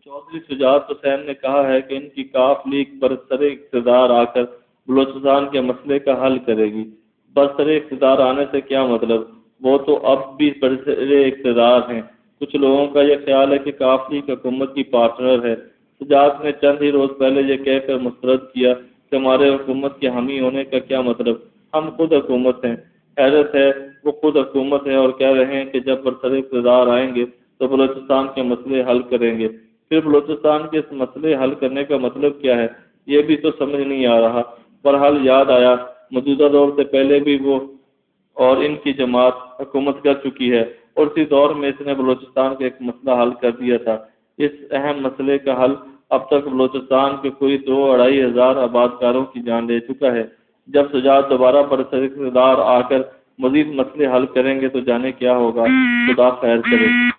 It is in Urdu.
چودھری شجاعت حسین نے کہا ہے کہ ان کی کاف لیگ برسر اقتدار آ کر بلوچستان کے مسئلے کا حل کرے گی۔ برسر اقتدار آنے سے کیا مطلب؟ وہ تو اب بھی برسر اقتدار ہیں۔ کچھ لوگوں کا یہ خیال ہے کہ کاف لیگ حکومت کی پارٹنر ہے۔ شجاعت نے چند ہی روز پہلے یہ کہہ کر مسترد کیا کہ ہمارے حکومت کے حامی ہونے کا کیا مطلب، ہم خود حکومت ہیں۔ حیرت ہے، وہ خود حکومت ہے اور کہہ رہے ہیں کہ جب برسر اقتدار آئیں گے تو بلوچستان کے مسئلے حل کریں گے۔ پھر بلوچستان کے اس مسئلے حل کرنے کا مطلب کیا ہے، یہ بھی تو سمجھ نہیں آ رہا۔ بہرحال یاد آیا موجودہ دور سے پہلے بھی وہ اور ان کی جماعت حکومت کر چکی ہے اور اسی دور میں اس نے بلوچستان کا ایک مسئلہ حل کر دیا تھا۔ اس اہم مسئلے کا حل اب تک بلوچستان کے کوئی 2-2.5 ہزار آبادکاروں کی جان لے چکا ہے۔ جب شجاعت دوبارہ برسر اقتدار آ کر مزید مسئلے حل کریں گے تو جانے کیا ہوگا۔ خدا خیر کرے۔